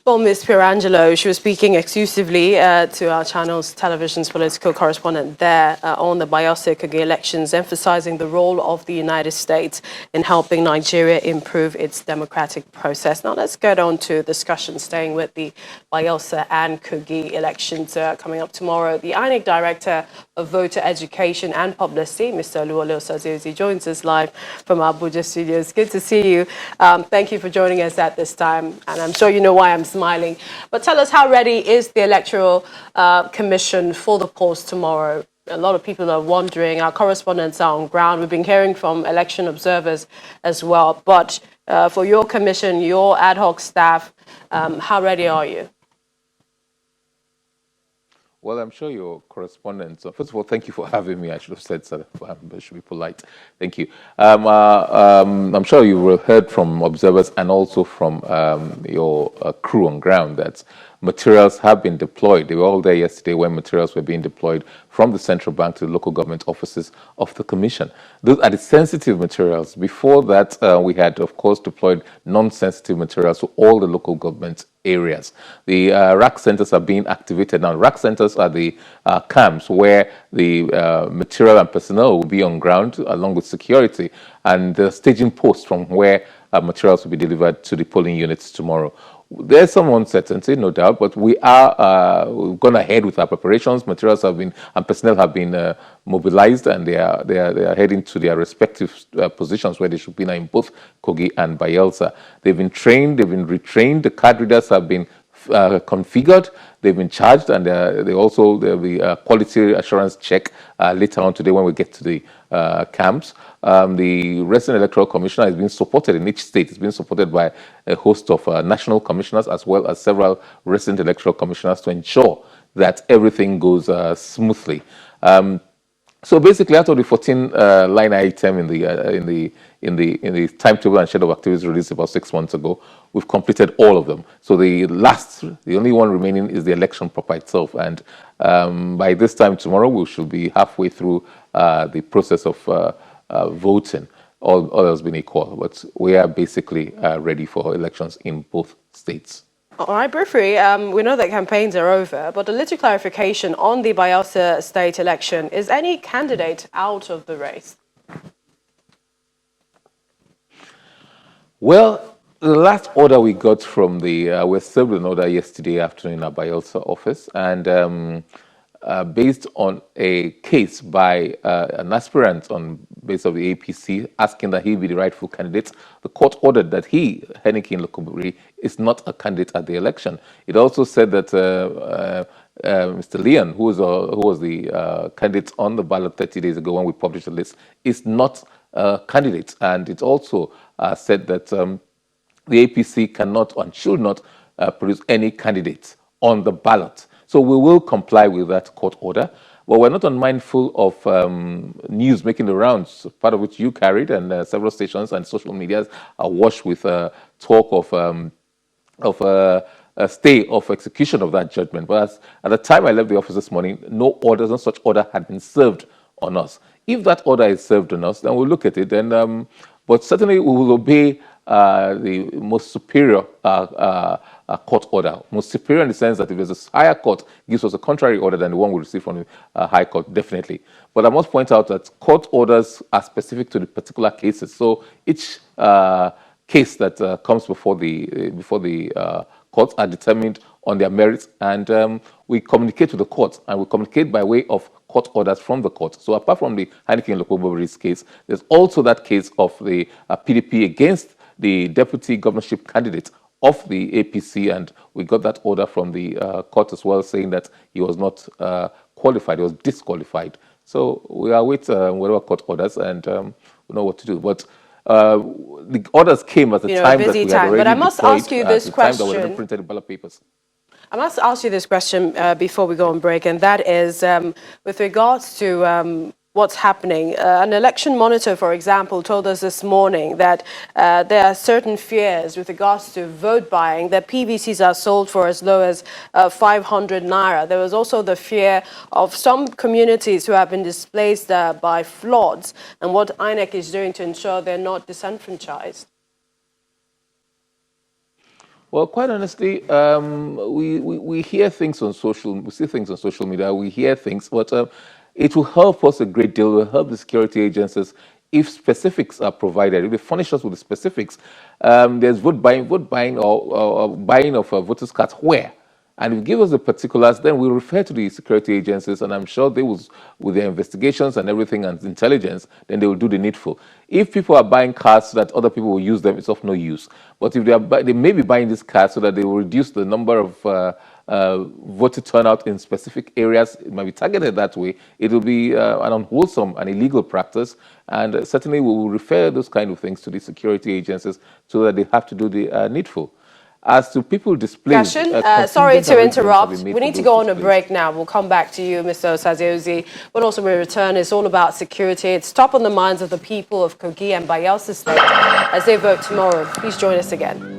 Well, Ms. Pirangelo, she was speaking exclusively to our channel's television's political correspondent there on the Bayelsa Kogi elections, emphasizing the role of the United States in helping Nigeria improve its democratic process. Now, let's get on to discussion, staying with the Bayelsa and Kogi elections coming up tomorrow. The INEC Director of Voter Education and Publicity, Mr. Oluwole Osaze-Ozi, joins us live from Abuja studios. Good to see you. Thank you for joining us at this time, and I'm sure you know why I'm smiling. But tell us, how ready is the Electoral Commission for the polls tomorrow? A lot of people are wondering. Our correspondents are on ground. We've been hearing from election observers as well. But for your commission, your ad hoc staff, how ready are you? Well, I'm sure your correspondents. First of all, thank you for having me. I should have said so. I should be polite. Thank you. I'm sure you heard from observers and also from your crew on ground that materials have been deployed. They were all there yesterday when materials were being deployed from the central bank to the local government offices of the commission. Those are the sensitive materials. Before that, we had, of course, deployed non-sensitive materials to all the local government areas. The rack centers are being activated now. Rack centers are the camps where the material and personnel will be on ground along with security, and the staging posts from where materials will be delivered to the polling units tomorrow. There's some uncertainty, no doubt, but we've gone ahead with our preparations. Materials have been and personnel have been mobilized, and they are heading to their respective positions where they should be now in both Kogi and Bayelsa. They've been trained, they've been retrained. The card readers have been configured, they've been charged, and there'll be a quality assurance check later on today when we get to the camps. The resident electoral commissioner is being supported in each state. It's being supported by a host of national commissioners as well as several resident electoral commissioners to ensure that everything goes smoothly. So basically, out of the 14 line item in the timetable and schedule of activities released about 6 months ago, we've completed all of them. So the only one remaining is the election proper itself. And by this time tomorrow, we should be halfway through the process of voting. All else being equal, but we are basically ready for elections in both states. All right, briefly, we know that campaigns are over, but a little clarification on the Bayelsa state election. Is any candidate out of the race? Well, the last order we got from we were served an order yesterday afternoon in our Bayelsa office, and based on a case by an aspirant on base of the APC asking that he be the rightful candidate, the court ordered that he, Henneke Lokobiri, is not a candidate at the election. It also said that Mr. Leon, who was the candidate on the ballot 30 days ago when we published the list, is not a candidate. And it also said that the APC cannot and should not produce any candidates on the ballot. So we will comply with that court order. But we're not unmindful of news making the rounds, part of which you carried, and several stations and social media are washed with talk of a stay of execution of that judgment. But at the time I left the office this morning, no such order had been served on us. If that order is served on us, then we'll look at it. But certainly we will obey the most superior court order. Most superior in the sense that if there's a higher court gives us a contrary order than the one we receive from the high court, definitely. But I must point out that court orders are specific to the particular cases. So each case that comes before the courts are determined on their merits, and we communicate with the court, and we communicate by way of court orders from the court. So apart from the Henneke Lokobiri's case, there's also that case of the PDP against the deputy governorship candidate of the APC, and we got that order from the court as well, saying that he was not qualified, he was disqualified. So we are waiting whatever court orders, and we know what to do. But the orders came at the time that we had already but I must deployed, ask you this question. the time that we had printed the ballot papers. I must ask you this question before we go on break, and that is with regards to what's happening. An election monitor, for example, told us this morning that there are certain fears with regards to vote buying, that PVCs are sold for as low as 500 naira. There was also the fear of some communities who have been displaced by floods, and what INEC is doing to ensure they're not disenfranchised. Well, quite honestly, we hear things on we see things on social media, we hear things, but it will help us a great deal. It will help the security agencies if specifics are provided. If they furnish us with the specifics, there's vote buying or buying of voters' cards where. And if you give us the particulars, then we'll refer to the security agencies, and I'm sure they will, with their investigations and everything and intelligence, then they will do the needful. If people are buying cards so that other people will use them, it's of no use. But if they may be buying these cards so that they will reduce the number of voter turnout in specific areas, it might be targeted that way. It will be an unwholesome and illegal practice, and certainly we will refer those kind of things to the security agencies so that they have to do the needful. As to people displaced, Sorry to interrupt. We need to go on a displaced. break now. We'll come back to you, Mr. Osaziozi. But also when we return, it's all about security. It's top on the minds of the people of Kogi and Bayelsa State as they vote tomorrow. Please join us again.